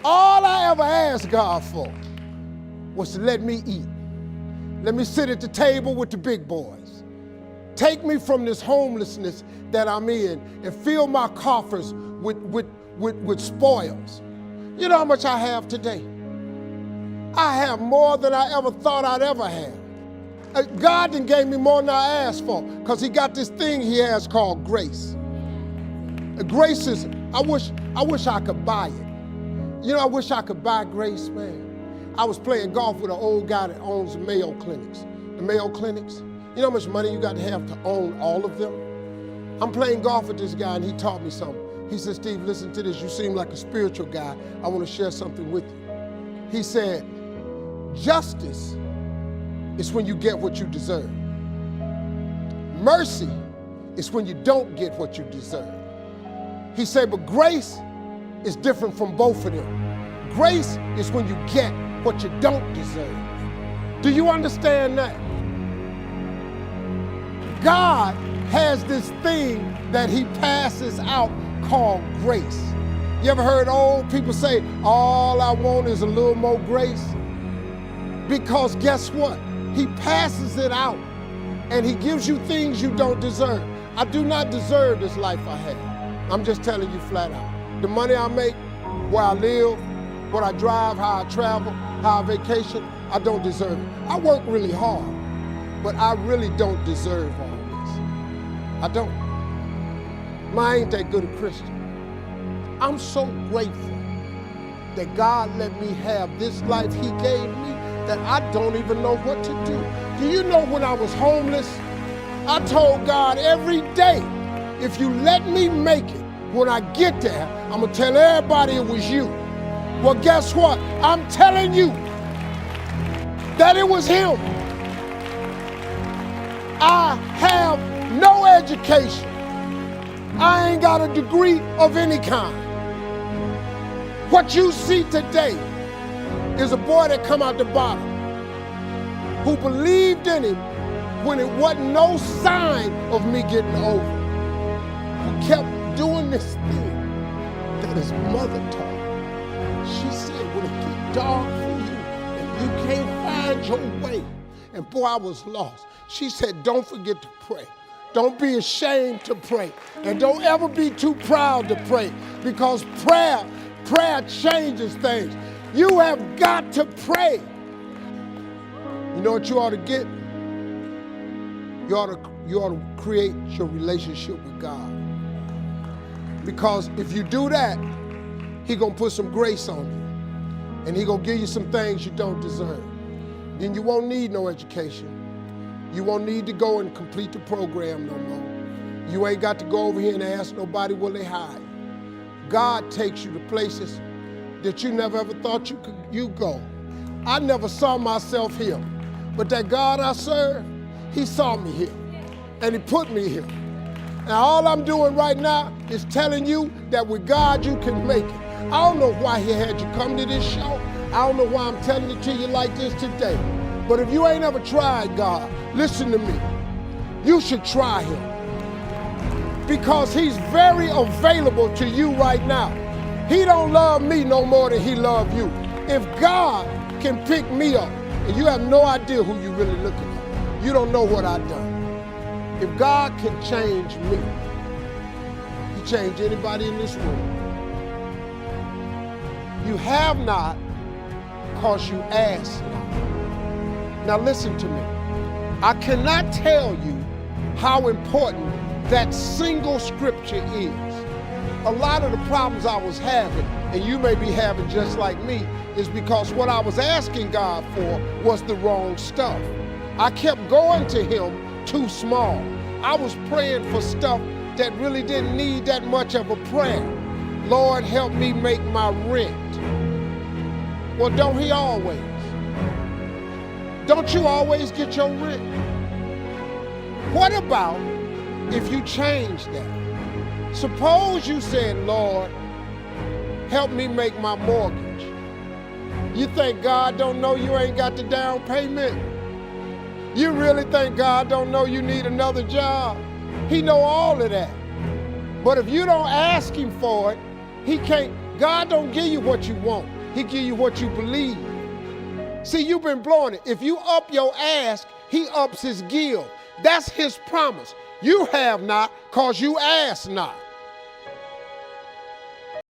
All I ever asked God for was to let me eat. Let me sit at the table with the big boys. Take me from this homelessness that I'm in and fill my coffers with spoils. You know how much I have today? I have more than I ever thought I'd ever have. God done gave me more than I asked for, because he got this thing he has called grace. Grace is, I wish I could buy it. You know, I wish I could buy grace, man. I was playing golf with an old guy that owns the Mayo Clinics. The Mayo Clinics, you know how much money you got to own all of them? I'm playing golf with this guy and he taught me something. He said, Steve, listen to this. You seem like a spiritual guy. I want to share something with you. He said, justice is when you get what you deserve. Mercy is when you don't get what you deserve. He said, but grace is different from both of them. Grace is when you get what you don't deserve. Do you understand that? God has this thing that he passes out called grace. You ever heard old people say, all I want is a little more grace? Because guess what? He passes it out and he gives you things you don't deserve. I do not deserve this life I have. I'm just telling you flat out. The money I make, where I live, what I drive, how I travel, how I vacation, I don't deserve it. I work really hard, but I really don't deserve all this. I don't. I ain't that good a Christian. I'm so grateful that God let me have this life he gave me that I don't even know what to do. Do you know when I was homeless, I told God every day, if you let me make it, when I get there, I'm gonna tell everybody it was you. Well, guess what? I'm telling you that it was him. I have no education. I ain't got a degree of any kind. What you see today is a boy that come out the bottom who believed in him when it wasn't no sign of me getting over, who kept doing this thing that his mother taught him. She said, when it get dark for you and you can't find your way, and boy, I was lost. She said, don't forget to pray. Don't be ashamed to pray. And don't ever be too proud to pray, because prayer changes things. You have got to pray. You know what you ought to get? You ought to create your relationship with God. Because if you do that, he gonna put some grace on you. And he gonna give you some things you don't deserve. Then you won't need no education. You won't need to go and complete the program no more. You ain't got to go over here and ask nobody will they hire you. God takes you to places that you never ever thought you go. I never saw myself here, but that God I serve, he saw me here and he put me here. And all I'm doing right now is telling you that with God you can make it. I don't know why he had you come to this show. I don't know why I'm telling it to you like this today. But if you ain't ever tried God, listen to me. You should try him. Because he's very available to you right now. He don't love me no more than he loves you. If God can pick me up, and you have no idea who you're really looking at, you don't know what I've done. If God can change me, he changed anybody in this room. You have not because you ask not. Now listen to me. I cannot tell you how important that single scripture is. A lot of the problems I was having, and you may be having just like me, is because what I was asking God for was the wrong stuff. I kept going to him too small. I was praying for stuff that really didn't need that much of a prayer. Lord, help me make my rent. Well, don't he always? Don't you always get your rent? What about if you change that? Suppose you said, Lord, help me make my mortgage. You think God don't know you ain't got the down payment? You really think God don't know you need another job? He know all of that. But if you don't ask him for it, God don't give you what you want. He give you what you believe. See, you've been blowing it. If you up your ask, he ups his give. That's his promise. You have not, because you ask not.